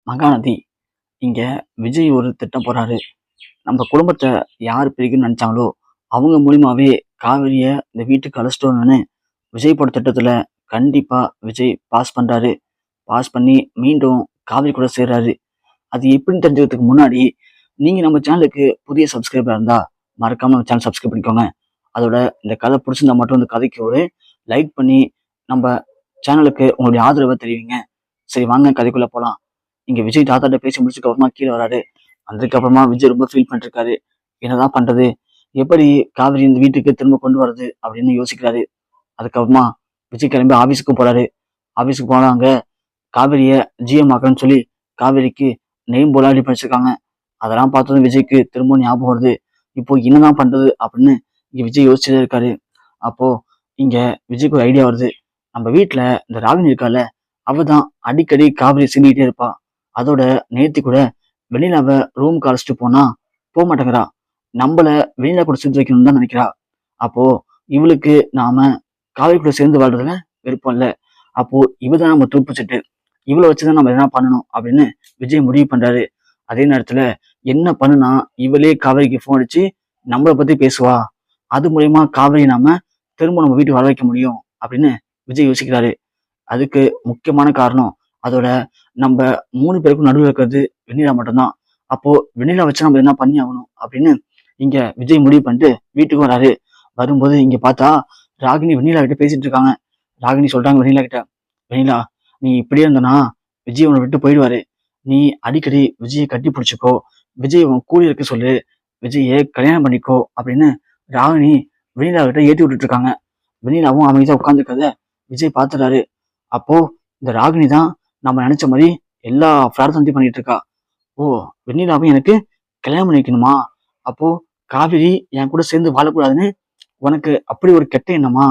மகாநதி, இங்க விஜய் ஒரு திட்டம் போறாரு. நம்ம குடும்பத்தை யார் பிரிக்கணும்னு நினைச்சாங்களோ அவங்க மூலியமாவே காவிரிய இந்த வீட்டுக்கு அழைச்சிட்டு வரணும்னு விஜய் போட திட்டத்துல கண்டிப்பா விஜய் பாஸ் பண்றாரு. பாஸ் பண்ணி மீண்டும் காவிரி கூட சேர்றாரு. அது எப்படின்னு தெரிஞ்சுக்கிறதுக்கு முன்னாடி நீங்க நம்ம சேனலுக்கு புதிய சப்ஸ்கிரைபர் இருந்தா மறக்காம நம்ம சேனல் சப்ஸ்கிரைப் பண்ணிக்கோங்க. அதோட இந்த கதை பிடிச்சிருந்தா மட்டும் இந்த கதைக்கு ஒரு லைக் பண்ணி நம்ம சேனலுக்கு உங்களுடைய ஆதரவை தெரிவிங்க. சரி, வாங்க கதைக்குள்ள போலாம். இங்க விஜய் தாத்தாட்ட பேசி முடிச்சுக்கு அப்புறமா கீழே வராரு. அதுக்கப்புறமா விஜய் ரொம்ப ஃபீல் பண்ணிருக்காரு. என்னதான் பண்றது, எப்படி காவிரி இந்த வீட்டுக்கு திரும்ப கொண்டு வர்றது அப்படின்னு யோசிக்கிறாரு. அதுக்கப்புறமா விஜய் கிளம்பி ஆபீஸுக்கு போறாரு. ஆபீஸுக்கு போனா அங்க காவிரிய ஜிஎம் ஆக்கணும்னு சொல்லி காவிரிக்கு நெய்ம் போலாடி படிச்சிருக்காங்க. அதெல்லாம் பார்த்ததும் விஜய்க்கு திரும்ப ஞாபகம் வருது. இப்போ என்னதான் பண்றது அப்படின்னு இங்க விஜய் யோசிச்சுட்டே இருக்காரு. அப்போ இங்க விஜய்க்கு ஒரு ஐடியா வருது. நம்ம வீட்டுல இந்த ராகினி இருக்கால, அவதான் அடிக்கடி காவிரி சிந்திக்கிட்டே இருப்பா. அதோட நேர்த்தி கூட வெண்ணிலாவை ரூமுக்கு அழைச்சிட்டு போனா போக மாட்டேங்கிறா. நம்மள வெண்ணிலா கூட சேர்ந்து வைக்கணும்னு தான் நினைக்கிறா. அப்போ இவளுக்கு நாம காவிரி கூட சேர்ந்து வாழ்றதுல விருப்பம் இல்லை. அப்போ இவதான் நம்ம துருப்பிச்சுட்டு இவளை வச்சுதான் நம்ம எதனா பண்ணணும் அப்படின்னு விஜய் முடிவு பண்றாரு. அதே நேரத்துல என்ன பண்ணுனா இவளே காவிரிக்கு ஃபோன் அடிச்சு நம்மளை பத்தி பேசுவா. அது மூலயமா காவிரி நாம திரும்ப நம்ம வீட்டுக்கு வர வைக்க முடியும் அப்படின்னு விஜய் யோசிக்கிறாரு. அதுக்கு முக்கியமான காரணம் அதோட நம்ம 3 பேருக்கும் நடுவில் இருக்கிறது வெண்ணிலா மட்டும்தான். அப்போ வெண்ணிலா வச்சு நம்ம என்ன பண்ணி ஆகணும் அப்படின்னு இங்க விஜய் முடிவு பண்ணிட்டு வீட்டுக்கு வராரு. வரும்போது இங்க பார்த்தா ராகினி வெண்ணிலா கிட்ட பேசிட்டு இருக்காங்க. ராகினி சொல்றாங்க வெண்ணிலா கிட்ட, வெண்ணிலா, நீ இப்படியே இருந்தனா விஜய் உன்னை விட்டு போயிடுவாரு. நீ அடிக்கடி விஜயை கட்டி பிடிச்சிக்கோ, விஜய் உன் கூலி இருக்க சொல்லு, விஜயை கல்யாணம் பண்ணிக்கோ அப்படின்னு ராகினி வெண்ணிலா கிட்ட ஏற்றி விட்டுட்டு இருக்காங்க. வெண்ணிலாவும் அமைதியா உட்காந்துருக்கத விஜய் பார்த்துறாரு. அப்போ இந்த ராகினி தான் நம்ம நினைச்ச மாதிரி எல்லா பிரார்த்தனையும் பண்ணிட்டு இருக்கா. ஓ, வெண்ணிலாவும் எனக்கு கல்யாணம் பண்ணிக்கணுமா? அப்போ காவிரி என் கூட சேர்ந்து வாழக்கூடாதுன்னு உனக்கு அப்படி ஒரு கெட்ட எண்ணமா?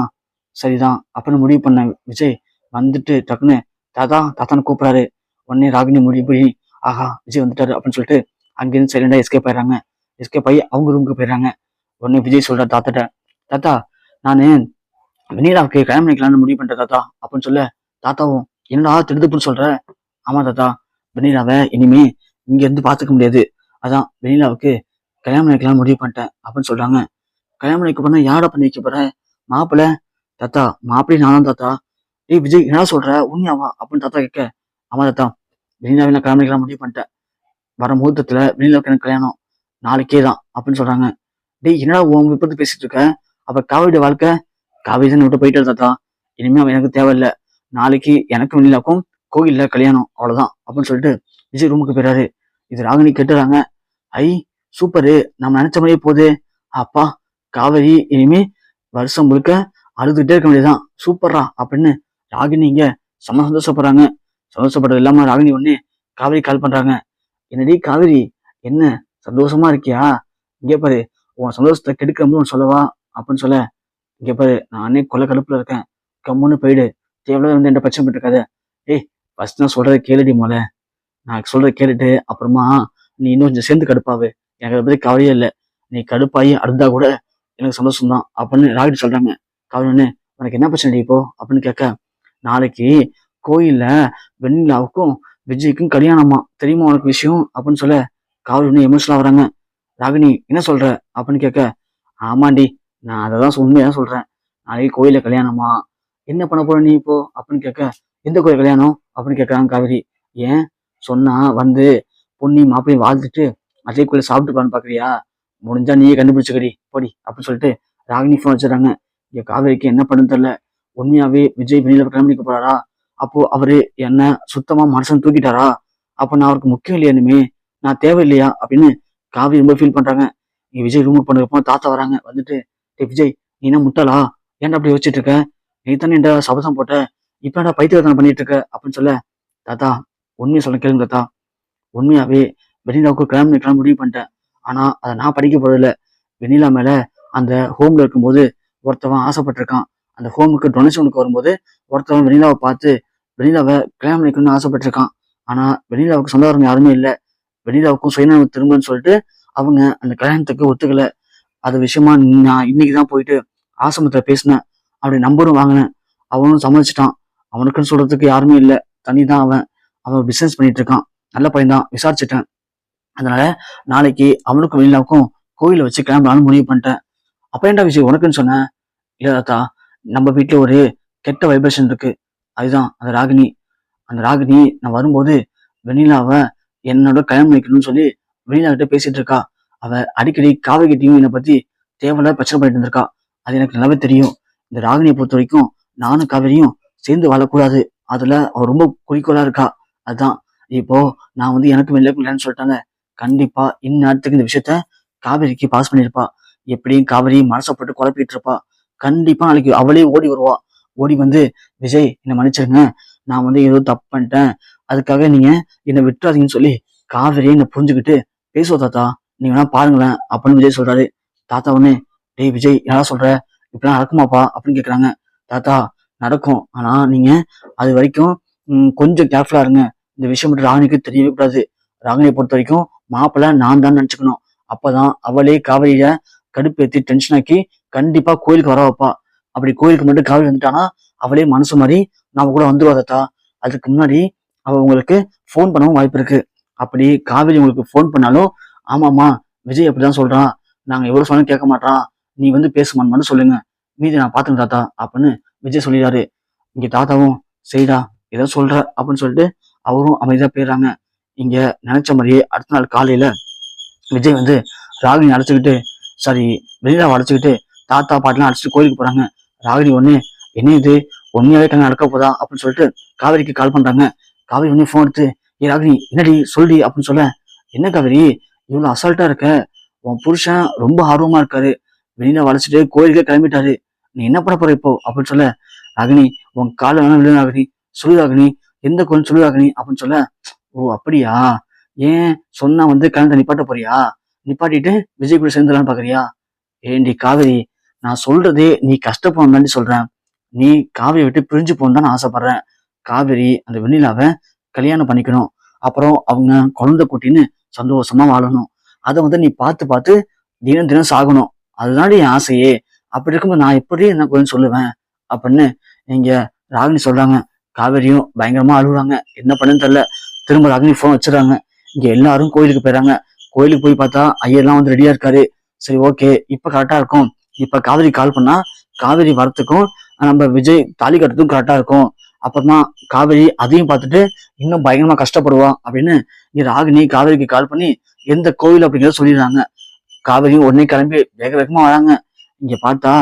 சரிதான் அப்படின்னு முடிவு பண்ண விஜய் வந்துட்டு டக்குன்னு தாத்தா தாத்தான்னு கூப்பிடுறாரு. உடனே ராகினி முடிவு போய் ஆஹா விஜய் வந்துட்டாரு அப்படின்னு சொல்லிட்டு அங்கிருந்து சைலண்டா எஸ்கேப் ஆயிடுறாங்க. எஸ்கேப் ஆகி அவங்க ரூமுக்கு போயிடுறாங்க. உடனே விஜய் சொல்றாரு தாத்தாட்ட, தாத்தா, நானு வெண்ணிலாவுக்கு கல்யாணம் பண்ணிக்கலாம்னு முடிவு பண்ணிட்டேன் தாத்தா அப்படின்னு சொல்ல, தாத்தாவும் என்னடா திடுதுப்புன்னு சொல்ற? ஆமா தாத்தா, வெண்ணிலாவை இனிமே இங்க இருந்து பாத்துக்க முடியாது. அதான் வெண்ணிலாவுக்கு கல்யாணம் பண்ணிக்கலாம் முடிவு பண்ணிட்டேன் அப்படின்னு சொல்றாங்க. கல்யாணம் பண்ணிக்க போனா யாரா பண்ணி வைக்க போற? மாப்பிள்ள? தாத்தா, மாப்பிள்ளை நானும் தாத்தா. ஏய் விஜய், என்ன சொல்ற, உண்மையாவா அப்படின்னு தாத்தா கேட்க, ஆமா தாத்தா, வெண்ணிலாவை நான் கல்யாணம் பண்ணிக்கலாம் முடிவு பண்ணிட்டேன். வர முகூர்த்தத்துல வெண்ணிலாவுக்கு எனக்கு கல்யாணம் நாளைக்கே தான் அப்படின்னு சொல்றாங்க. டேய், என்னடா உன் விபத்து பேசிட்டு இருக்க? அப்ப காவிரியோட வாழ்க்கை? காவிரி தான் விட்டு போயிட்டாரு தாத்தா, இனிமே அவன் எனக்கு தேவையில்லை. நாளைக்கு எனக்கு வெண்ணிலாவுக்கும் கோயில்ல கல்யாணம், அவ்வளவுதான் அப்படின்னு சொல்லிட்டு விஜய் ரூமுக்கு போயிறாரு. இது ராகினி கேட்டுறாங்க. ஐ சூப்பரு, நம்ம நினைச்ச மாதிரியே போகுது. அப்பா, காவிரி இனிமே வருஷம் முழுக்க அழுதுகிட்டே இருக்க வேண்டியதுதான், சூப்பர்ரா அப்படின்னு ராகினி இங்க சந்தோஷப்படுறாங்க. சந்தோஷப்படுறது இல்லாம ராகினி ஒண்ணு காவிரி கால் பண்றாங்க. என்னடி காவிரி, என்ன சந்தோஷமா இருக்கியா? இங்கே பாரு, உன் சந்தோஷத்தை கெடுக்கணும்னு சொல்லவா அப்படின்னு சொல்ல, இங்க பாரு, நானே கொலை கடுப்புல இருக்கேன், கம்முன்னு போயிடு, தேவையில்லாத வந்து என்கிட்ட பிரச்சனை பண்ணிட்டு இருக்காத. ஏய், ஃபர்ஸ்ட் நான் சொல்றதை கேளுடி மொழ, நான் சொல்றதை கேட்டுட்டு அப்புறமா நீ இன்னும் கொஞ்சம் சேர்ந்து கடுப்பாவு. எனக்கு அதை பத்தி கவலையே இல்லை. நீ கடுப்பாயி அழுதா கூட எனக்கு சந்தோஷம் தான் அப்படின்னு ராகினி சொல்றாங்க. காவிரி, உனக்கு என்ன பிரச்சனை இப்போ அப்படின்னு கேட்க, நாளைக்கு கோயில்ல வெண்ணிலாவுக்கும் விஜய்க்கும் கல்யாணமா, தெரியுமா உனக்கு விஷயம் அப்படின்னு சொல்ல, காவிரி எமோஷனலா வராங்க. ராகினி, என்ன சொல்ற அப்படின்னு கேட்க, ஆமாண்டி, நான் அதை தான் உண்மையா சொல்றேன். நாளைக்கு கோயில்ல கல்யாணமா, என்ன பண்ண போற நீ இப்போ அப்படின்னு கேட்க, எந்த கோயில் கல்யாணம் அப்படின்னு கேட்கறாங்க காவிரி. ஏன் சொன்னா வந்து பொண்ணி மாப்பிள்ளையும் வாழ்ந்துட்டு அதே கோயில சாப்பிட்டு பாக்குறியா? முடிஞ்சா நீயே கண்டுபிடிச்சுக்கடி போடி அப்படின்னு சொல்லிட்டு ராகினி ஃபோன் வச்சிடறாங்க. இங்க காவிரிக்கு என்ன பண்ணுன்னு தெரியல. உண்மையாவே விஜய் வெளியில கிளம்பிக்க போறாரா? அப்போ அவரு என்ன சுத்தமா மனுஷன் தூக்கிட்டாரா? அப்போ நான் அவருக்கு முக்கியம் இல்லையா, இனிமே நான் தேவையில்லையா அப்படின்னு காவிரி ரொம்ப ஃபீல் பண்றாங்க. இங்க விஜய் ரூமுக்கு பண்ணப்போ தாத்தா வராங்க. வந்துட்டு, விஜய், நீ என்ன முட்டாளா? ஏன்டா அப்படி யோசிச்சுட்டு இருக்க? நீ தானே என்கிட்ட சபதம் போட்ட, இப்ப என்னடா பைத்தியக்காரத்தனம் பண்ணிட்டு இருக்க அப்படின்னு சொல்ல, தாத்தா, உண்மையை சொல்ல கேளுங்க தாத்தா, உண்மையாவே வெண்ணிலாவுக்கு கல்யாணம் பண்ணிக்கலாம் முடிவு பண்ணிட்டேன். ஆனா அதை நான் படிக்க போறதில்ல. வெண்ணிலா மேல அந்த ஹோம்ல இருக்கும்போது ஒருத்தவன் ஆசைப்பட்டிருக்கான். அந்த ஹோமுக்கு டொனேஷனுக்கு வரும்போது ஒருத்தவன் வெண்ணிலாவை பார்த்து வெண்ணிலாவை கல்யாணம் பண்ணிக்கணும்னு ஆசைப்பட்டிருக்கான். ஆனா வெண்ணிலாவுக்கு சொந்தக்காரங்க யாருமே இல்லை. வெண்ணிலாவுக்கும் சுயநலம் திரும்புன்னு சொல்லிட்டு அவங்க அந்த கல்யாணத்துக்கு ஒத்துக்கல. அது விஷயமா நான் இன்னைக்குதான் போயிட்டு ஆசிரமத்துல பேசினேன். அப்படி நம்பரும் வாங்கினேன். அவனும் சம்மதிச்சிட்டான். அவனுக்குன்னு சொல்றதுக்கு யாருமே இல்லை, தனிதான் அவன். அவன் பிசினஸ் பண்ணிட்டு இருக்கான். நல்ல பையன் தான், விசாரிச்சுட்டேன். அதனால நாளைக்கு அவனுக்கும் வெண்ணிலாவுக்கும் கோயில வச்சு கிளம்பலான்னு முடிவு பண்ணிட்டேன். அப்ப ஏன்டா விஜய் உனக்குன்னு சொன்னேன்? இல்ல தாத்தா, நம்ம வீட்டுல ஒரு கெட்ட வைப்ரேஷன் இருக்கு. அதுதான் அந்த ராகினி. அந்த ராகினி நான் வரும்போது வெண்ணிலாவ என்னோட கல்யாணம் பண்ணிக்கணும்னு சொல்லி வெண்ணிலா கிட்ட பேசிட்டு இருக்கா. அவ அடிக்கடி காவிரி கிட்டையும் என்னை பத்தி தேவையில்லாத பிரச்சனை பண்ணிட்டு இருந்திருக்கா. அது எனக்கு நல்லாவே தெரியும். இந்த ராகினியை பொறுத்த வரைக்கும் நானும் காவிரியும் சேர்ந்து வாழக்கூடாது. அதுல அவ ரொம்ப குறிக்கோளா இருக்கா. அதுதான் இப்போ நான் எனக்கு வெளியே இல்லைன்னு சொல்லிட்டாங்க. கண்டிப்பா இந்நேரத்துக்கு இந்த விஷயத்த காவேரிக்கு பாஸ் பண்ணிருப்பா. எப்படியும் காவேரி மனசை போட்டு குழப்பிட்டு இருப்பா. கண்டிப்பா நாளைக்கு அவளே ஓடி வருவா. ஓடி வந்து, விஜய் என்னை மன்னிச்சிருங்க, நான் ஏதோ தப்பு பண்ணிட்டேன், அதுக்காக நீங்க என்னை விட்டுறாதீங்கன்னு சொல்லி காவேரியை என்னை புரிஞ்சுக்கிட்டு பேசுவா தாத்தா. நீங்க வேணா பாருங்களேன் அப்படின்னு விஜய் சொல்றாரு. தாத்தா உடனே, டேய் விஜய் என்னடா சொல்ற, இப்படிலாம் நடக்குமாப்பா அப்படின்னு கேக்குறாங்க. தாத்தா நடக்கும், ஆனா நீங்க அது வரைக்கும் கொஞ்சம் கேர்ஃபுல்லா இருங்க. இந்த விஷயம் மட்டும் ராகினிக்கு தெரியவே கூடாது. ராகினியை பொறுத்த வரைக்கும் மாப்பிள்ளை நான் தான் நினைச்சுக்கணும். அப்பதான் அவளே காவிரியை கடுப்பேத்தி டென்ஷன் ஆக்கி கண்டிப்பா கோயிலுக்கு வர வைப்பா. அப்படி கோயிலுக்கு மட்டும் காவிரி வந்துட்டானா அவளே மனசு மாதிரி நாம கூட வந்துருவா தாத்தா. அதுக்கு முன்னாடி அவ உங்களுக்கு ஃபோன் பண்ணவும் வாய்ப்பு இருக்கு. அப்படி காவிரி உங்களுக்கு ஃபோன் பண்ணாலும், ஆமாமா விஜய் அப்படிதான் சொல்றான், நாங்க எவ்வளவு சொன்னாலும் கேட்க மாட்டான், நீ பேசுமான்னு மட்டும் சொல்லுங்க, மீதி நான் பாத்துங்க தாத்தா அப்படின்னு விஜய் சொல்லிடுறாரு. இங்க தாத்தாவும் சரிடா ஏதோ சொல்ற அப்படின்னு சொல்லிட்டு அவரும் அமைதியா போயிடுறாங்க. இங்க நினைச்ச மாதிரியே அடுத்த நாள் காலையில விஜய் ராகினி அழைச்சுக்கிட்டு, சாரி வெண்ணிலாவை அழைச்சுக்கிட்டு தாத்தா பாட்டெல்லாம் அழைச்சிட்டு கோயிலுக்கு போறாங்க. ராகினி ஒண்ணு, என்ன இது உண்மையாவே கல்யாணம் நடக்க போதா அப்படின்னு சொல்லிட்டு காவேரிக்கு கால் பண்றாங்க. காவேரி போன் எடுத்து, ஏ ராகினி என்னடி சொல்லி அப்படின்னு சொல்ல, என்ன காவேரி இவ்வளவு அசால்ட்டா இருக்க, உன் புருஷன் ரொம்ப ஆர்வமா இருக்காரு, வெளியில வளைச்சிட்டு கோயிலுக்கே கிளம்பிட்டாரு, நீ என்ன பண்ண போற இப்போ அப்படின்னு சொல்ல, ராகினி உன் கால வேணா விழு ராகினி, சொல்லு ராகினி, எந்த கோயில் சொல்லு ராகினி அப்படின்னு சொல்ல, ஓ அப்படியா, ஏன் சொன்னா கல்யாணத்தை நிப்பாட்ட போறியா, நிப்பாட்டிட்டு விஜய் கூட சேர்ந்துலான்னு பாக்குறியா? ஏண்டி காவேரி, நான் சொல்றதே நீ கஷ்டப்படணும்னு சொல்றேன். நீ காவியை விட்டு பிரிஞ்சு போகணும்னு தான் நான் ஆசைப்படுறேன். காவேரி அந்த வெண்ணிலாவை கல்யாணம் பண்ணிக்கணும், அப்புறம் அவங்க குழந்தை குட்டின்னு சந்தோஷமா வாழணும். அதை நீ பார்த்து பார்த்து தினம் தினம் சாகணும். அதுதான் என் ஆசையே. அப்படி இருக்கும்போது நான் எப்படி என்ன கொஞ்சம் சொல்லுவேன் அப்படின்னு இங்க ராகினி சொல்றாங்க. காவேரியும் பயங்கரமா அழுகுறாங்க. என்ன பண்ணுன்னு தெரியல. திரும்ப ராகினி போன் வச்சிடறாங்க. இங்க எல்லாரும் கோயிலுக்கு போயிடறாங்க. கோயிலுக்கு போய் பார்த்தா ஐயர்லாம் ரெடியா இருக்காரு. சரி ஓகே, இப்ப கரெக்டா இருக்கும். இப்ப காவேரி கால் பண்ணா காவேரி வரத்துக்கும் நம்ம விஜய் தாலி கட்டுறதுக்கும் கரெக்டா இருக்கும். அப்புறமா காவேரி அதையும் பார்த்துட்டு இன்னும் பயங்கரமா கஷ்டப்படுவா அப்படின்னு இங்க ராகினி காவேரிக்கு கால் பண்ணி எந்த கோவில் அப்படிங்கிறத சொல்லிடுறாங்க. காவேரியும் உடனே கிளம்பி வேக வேகமா வராங்க. இங்க பார்த்தா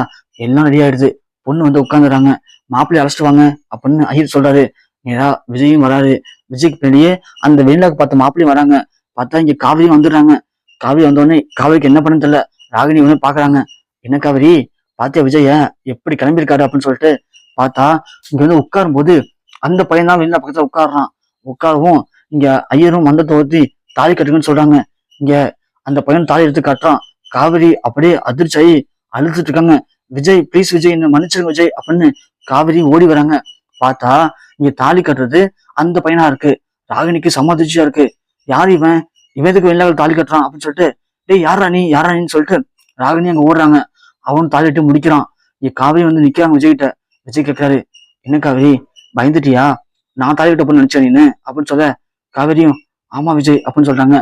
எல்லாம் ரெடி ஆயிடுது. பொண்ணு உட்காந்துறாங்க. மாப்பிள்ளைய அழைச்சிட்டு வாங்க அப்படின்னு ஐயர் சொல்றாரு. நேரா விஜயும் வராரு. விஜய்க்கு பின்னாடியே அந்த வெண்ணிலாக்கு பார்த்த மாப்பிள்ளையும் வராங்க. பார்த்தா இங்க காவிரியும் வந்துடுறாங்க. காவிரி வந்தோடனே காவிரிக்கு என்ன பண்ணுன்னு தெரியல. ராகினி பாக்குறாங்க. என்ன காவிரி பாத்தியா விஜய எப்படி கிளம்பியிருக்காரு அப்படின்னு சொல்லிட்டு பார்த்தா இங்க உட்காரும் போது அந்த பையன் தான் வெண்ணிலா பக்கத்துல உட்காடுறான். உட்காரவும் இங்க ஐயரும் மந்தத்தை ஊத்தி தாலி கட்டுங்கன்னு சொல்றாங்க. இங்க அந்த பையன் தாலி எடுத்து காட்டுறான். காவிரி அப்படியே அதிர்ச்சியாகி அழுதுட்டு இருக்காங்க. விஜய் ப்ளீஸ் விஜய் என்ன மன்னிச்சிருங்க விஜய் அப்படின்னு காவிரி ஓடி வராங்க. பார்த்தா இங்க தாலி கட்டுறது அந்த பையனா இருக்கு. ராகினிக்கு சமாதிச்சியா இருக்கு. யார் இவன், இவனுக்கு வெளில தாலி கட்டுறான் அப்படின்னு சொல்லிட்டு, டேய் யாரா நீன்னு சொல்லிட்டு ராகினி அங்க ஓடுறாங்க. அவன் தாலி கட்டி முடிக்கிறான். இங்க காவிரி நிக்கிறாங்க விஜய்கிட்ட. விஜய் கேட்கிறாரு, என்ன காவிரி பயந்துட்டியா, நான் தாலி கட்ட போன்னு நினைச்சேன் நீன்னு அப்படின்னு சொல்ல, காவிரியும் ஆமா விஜய் அப்படின்னு சொல்றாங்க.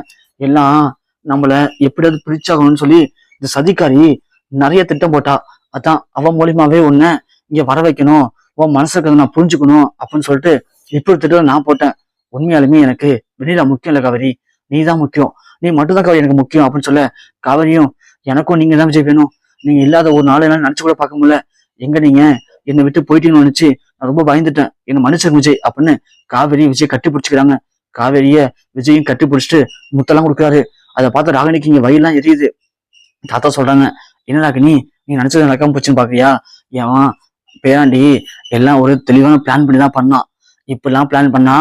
எல்லாம் நம்மள எப்படியாவது பிரிச்சாகணும்னு சொல்லி இந்த சதிக்காரி நிறைய திட்டம் போட்டா. அதான் அவன் மூலியமாவே உன்னை இங்க வர வைக்கணும், உன் மனசுக்கு நான் புரிஞ்சுக்கணும் அப்படின்னு சொல்லிட்டு இப்படி திட்டம் நான் போட்டேன். உண்மையாலுமே எனக்கு வெண்ணிலா முக்கியம் இல்ல காவிரி, நீ தான் முக்கியம், நீ மட்டும்தான் காவிரி எனக்கு முக்கியம் அப்படின்னு சொல்ல, காவிரியும் எனக்கும் நீங்க தான் விஜய் வேணும், நீங்க இல்லாத ஒரு நாள் எல்லாம் நினைச்சு கூட பார்க்க முடியல, எங்க நீங்க என்னை விட்டு போயிட்டீங்கன்னு நினைச்சு நான் ரொம்ப பயந்துட்டேன், என்ன மனுஷன் விஜய் அப்படின்னு காவிரி விஜய் கட்டி பிடிச்சிக்கிறாங்க. காவேரிய விஜயும் கட்டி பிடிச்சிட்டு முத்தெல்லாம் கொடுக்குறாரு. அதை பார்த்த ராகினிக்கு இங்க வயிறுலாம் எரியுது. தாத்தா சொல்றாங்க, என்ன ராகினி நீ நினைச்சது நடக்காம போச்சுன்னு பாக்குறியா, ஏன் பேராண்டி எல்லாம் ஒரு தெளிவான பிளான் பண்ணி தான் பண்ணான். இப்பெல்லாம் பிளான் பண்ணா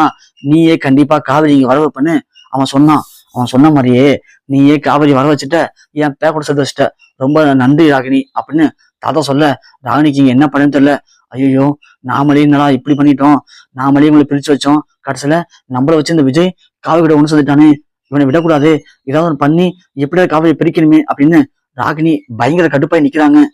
நீயே கண்டிப்பா காவிரி இங்க வர வைப்பன்னு அவன் சொன்னான். அவன் சொன்ன மாதிரியே நீயே காவிரி வர வச்சுட்ட, என் பேர் கூட சேர்த்து வச்சுட்ட, ரொம்ப நன்றி ராகினி அப்படின்னு தாத்தா சொல்ல, ராகினிக்கு இங்க என்ன பண்ணுன்னு தெரியல. ஐயோ நாமளே என்னடா இப்படி பண்ணிட்டோம், நாமளே உங்களை பிரிச்சு வச்சோம், கடைசியில நம்மள வச்சு இந்த விஜய் காவிரி விட ஒண்ணு சொல்லிட்டானே, இவனை விடக்கூடாது, ஏதாவது ஒன்று பண்ணி எப்படியாவது காவிரி பிரிக்கணுமே அப்படின்னு ராகினி பயங்கர கடுப்பாய் நிக்கிறாங்க.